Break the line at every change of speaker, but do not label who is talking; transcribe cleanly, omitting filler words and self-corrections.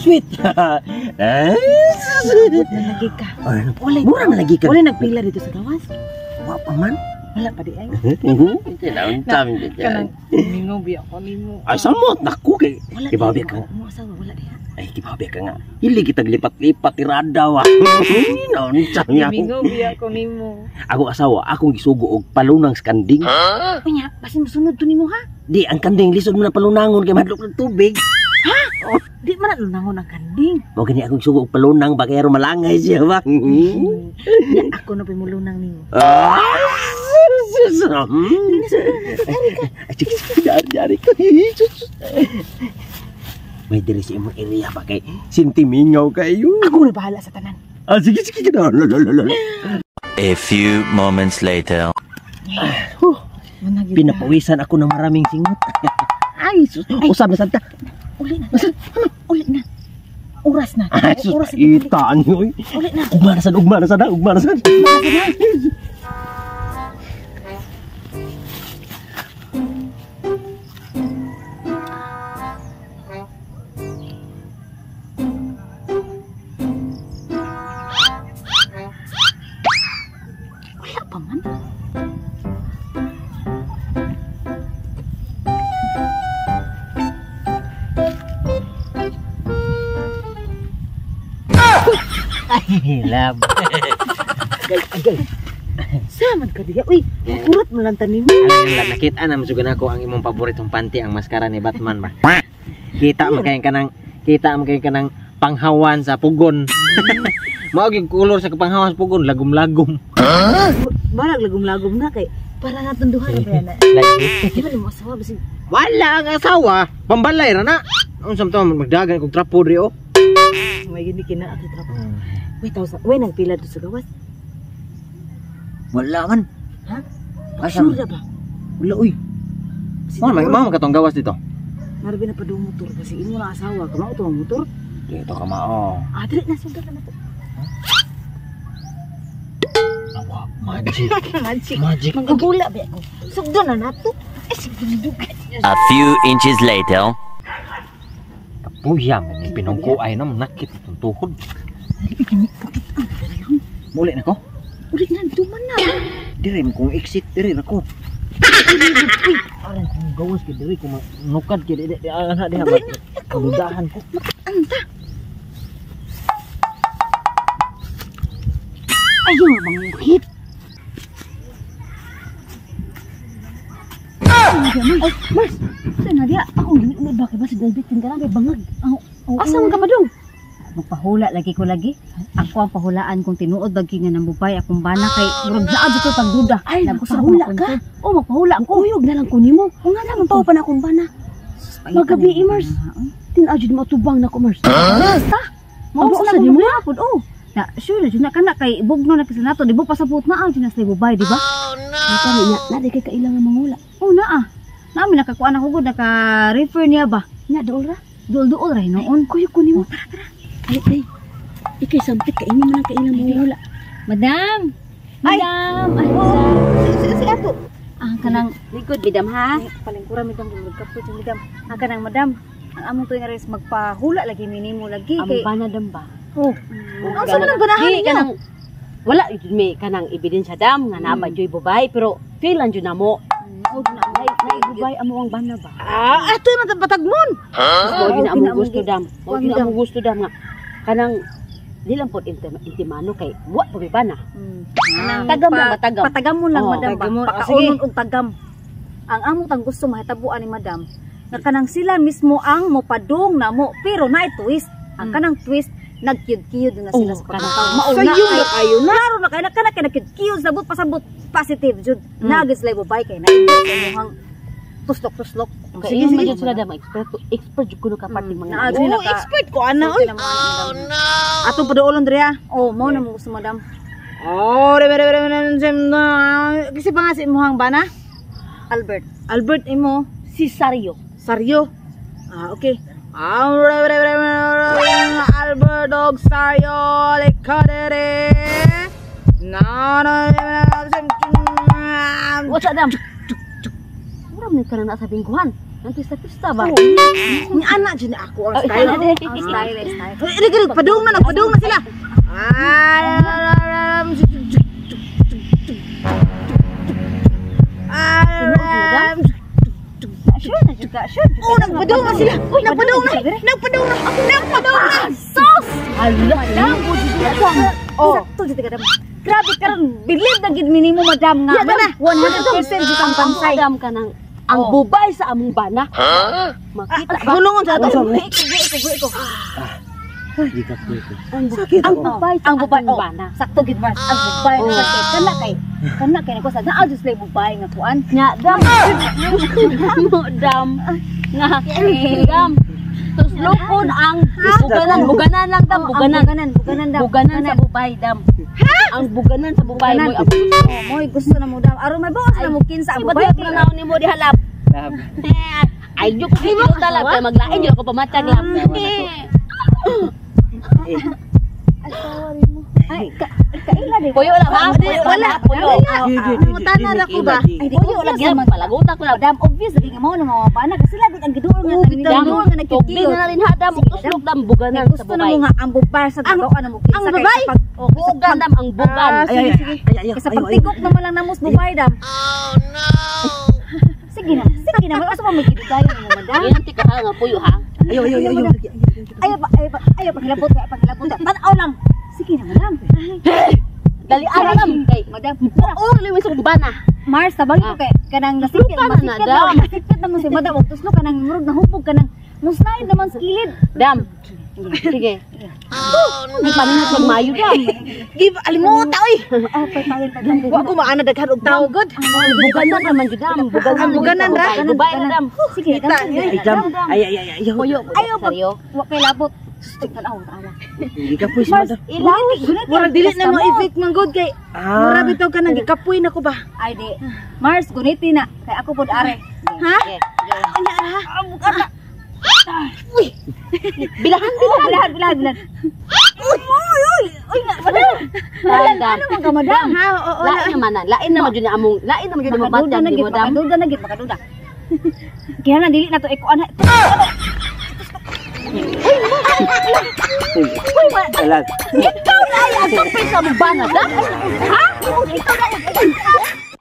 Sweet.
Sabot na lagi ka.
Mura na lagi ka.
Wala nagpila dito sa gawas.
Wa pa man.
Wala pa di ay.
Kailangan tamin
Kanang mingaw biya ko nimo.
Ay, samot. Naku,
Wala.
kibabi ka nga.
Mo asawa wala diha.
Ay, kibabi ka nga. Hili kita lipat-lipat, iradaw. Nauntang niya.
Mingaw biya ko nimo.
Ako asawa, akong gisugo og palunang skanding.
Unya, basi mosunod to nimo ha.
Di, ang kanding lisod mo na palunangon kay madlok ng tubig.
Di man lunangon ang kanding.
Mo gani akong gisugo og palunang ba kaya malangay siya ba?
Ya ako na pimulunang nimo.
Jari ko. May diri sa imong area ba kay sintimingaw kayo.
Ako na bahala sa tanan.
Sige.
A few moments later.
Pinapawisan ako ng maraming singot.
Ay, sus.
Usab na santa.
Uli na. Uli na. Oras na.
Ay, sus,
Oras na.
itaan nyo.
Uli na.
Ugma na sana.
Wala pa man.
Ay, love. Agay.
Samad ka diya. Uy, kurot mo lang tanim.
Alam nakita na masugan ako ang imong paboritong panty ang maskara ni Batman ba. Kita mo kay kanang panghawan sa pugon. Mao gyud kulor sa panghawan sa pugon, lagom-lagom.
Balag lagom-lagom na kay para naton duha na ba yan. Di ba mo asawa basi.
Wala ang asawa, pambalay ra na. Unsam to magdagan kog trapo diri oh.
May gini kina ato trapo. Wait, nagpila to sa gawas.
Wala man.
Ha?
Asam.
Sure ba?
Wala, uy.
Mao katong gawas dito.
Marbi na pa do motor kasi imo na asawa, kamao to ang motor.
Dito ka mao.
Ah, dili na sugda na to.
Awa, magic.
Magic. Magagula ba ako? Sugda na nato. Eh, siguro
A few inches later.
Kapuyam ni pinungko ay na nakit itong tuhod. Muli na ko.
ulit na, duman na.
Dire mo kung exit dire ako. Aran kung gawas kay dire kung nukad kay dire ana diha ba. Kaludahan ko.
Anta. Ayaw bang hit. Ay, Mars, saan na diya? Ako, bakit ba si David tinggalan kay bangag? Asam ka ba dong?
Magpahula lagi ko lagi. Ako ang pahulaan kung tinuod bagi nga nang bubay akong bana kay murag naa jud ko pagduda.
Ay, magpahula ka. O, magpahula ang kuyog na lang ko nimo. O nga naman pa na akong bana. Magabi, Mars. Tinadyo mo tubang na ko, Mars. Basta. Mao sa nimo yapod, oh.
Na sure na jud na kana kay bugno na kasi nato di ba pasabot na ang jinas bubay di ba?
Kami na di kay kailangan mangula.
Oh naa. Nami nakakuan ako gud naka-refer niya ba?
Nya dool ra.
Duol ra noon.
Kuyog ko nimo. Ay. Ikay sampit ka ini man ang kailangan mangula.
Madam. Madam.
Si ato.
Ang kanang
Likod bidam ha.
palingkura midam magkapot yung midam. Ang kanang madam. Ang among tuig res magpahula lagi minimo lagi kay
Amo banadam ba?
oh.
Ang sa nang ganahan niya. Wala jud may kanang ebidensya dam nga naa joy bubay pero kailan jud namo. Naibubay amo ang bana ba? Ato na patagmon. Mo gina amo gusto dam. Mo gina amo gusto dam nga kanang di lang pod intimano kay wa pa bana. Tagam lang matagam.
Patagam mo lang madam ba?
Pakaunon
og tagam. Ang among tang gusto mahitabuan ni madam nga kanang sila mismo ang mopadung namo pero na twist. Ang kanang twist nagkiyud-kiyud na sila sa pagkakao. Mauna kayo na. Klaro na kayo na nagkiyud sabot pasabot positive jud. Nagis lay bubay kay na imong tuslok-tuslok.
Sige sige sila dam expert jud kuno ka pati mga.
Expert ko ana oy. Atong paduolon diri ha. Oh, mao na mo gusto madam. Oh, re kasi pa nga si imong bana? Albert. Albert imo
Si Sario.
Saryo. Okay. Albert og Sario likadere. Na
What's up, dam? Mura man ka na sa bingguhan. Nang pista-pista ba?
Ni anak dyan ako ang style.
Ang style, style.
Ini padung na, nagpadung na sila.
Sure na juga, sure.
Oh, nagpadung na sila. Nagpadung na. Nagpadung na. Nagpadung na.
Sus!
Hala,
Madam, oh, sakto jud ka dam. Grabe karon, believe na gid minimo madam nga.
Ya, bana.
100% jud ang pansay.
Dam ka nang ang bubay sa among bana. Makita ba?
Gulungon sa ato.
Di ka po ito.
Ang bubay sa
Ang bubay
among
oh,
bana.
sakto gid Mars. Ang bubay sa kana kay ko sa naa jud slay bubay nga kuan.
Nya, dam. Dam. Nga, dam. Tuslokon ang buganan lang dam, buganan.
Buganan dam.
Buganan sa bubay, dam. Ang buganan sa bubay mo.
Moy gusto na mo dam. Aron may bawas na mo kinsa ang
Bubay
bubay.
na ni mo di halap. Ay, juk ko talab kay maglain jud ako pamatag lab.
Ay, kaila di.
Puyo lang ha.
Wala.
Puyo.
Mutana na ko ba?
Ay, di
Puyo lang yan. Palagutak ko lang.
Madam, obvious lagi nga mo na mga bana kasi lagi ang giduol nga
Dam,
giduol nga
tubig
nagkikiyo.
na rin ha, dam. Tuslok dam, buganan sa
Gusto na
bubay.
mo nga ang bubay sa tagaw na mo kinsa
ang
kay
bubay?
sa pag
Bugan dam, ang bugan.
Ay,
Kasi pagtigok naman lang namos bubay dam. Oh no. Sige na. Wala sa mga gidugayon mo madam.
Yan tika ha, nga puyo ha.
Ayo.
Ayaw pagilabot. Tanaw lang. Sige na madam.
Dali ara dam kay.
Madam.
Oh, liwin sa bana.
Mars tabagi ko kay kanang nasipit
Lupa na, Dam.
masipit na mo si madam og tuslo kanang murag nahupog kanang musnaid naman sa kilid.
Dam. Sige. Di pa na sa mayo dam.
Give alimuta oy.
Pagpagin.
Wa ko maana daghan og tao god.
Buganan naman jud dam.
Buganan ra.
Bubay na dam.
Sige na dam.
Ay,
Jam. Ay.
Puyo.
Ayaw pa.
Seryo.
Wa kay labot. Tanaw.
Di ka po
Mars, ilaw.
Murag dili na mo effect man god kay.
Ah.
Mura bitaw ka nang gikapoy na ko ba?
Ay di. Mars guniti na kay ako pod are.
Ha?
Bilahan
Bilahan. Uy nga madam.
dam.
Ano man ka madam?
Ha, oo.
Lain naman jud ni among
Makaduda
batang
na
di
gid,
mo dam.
makaduda. Kaya na dili na to iko ana.
Alas.
Ikaw na ay ang sa bana dam. Ha? Ikaw na.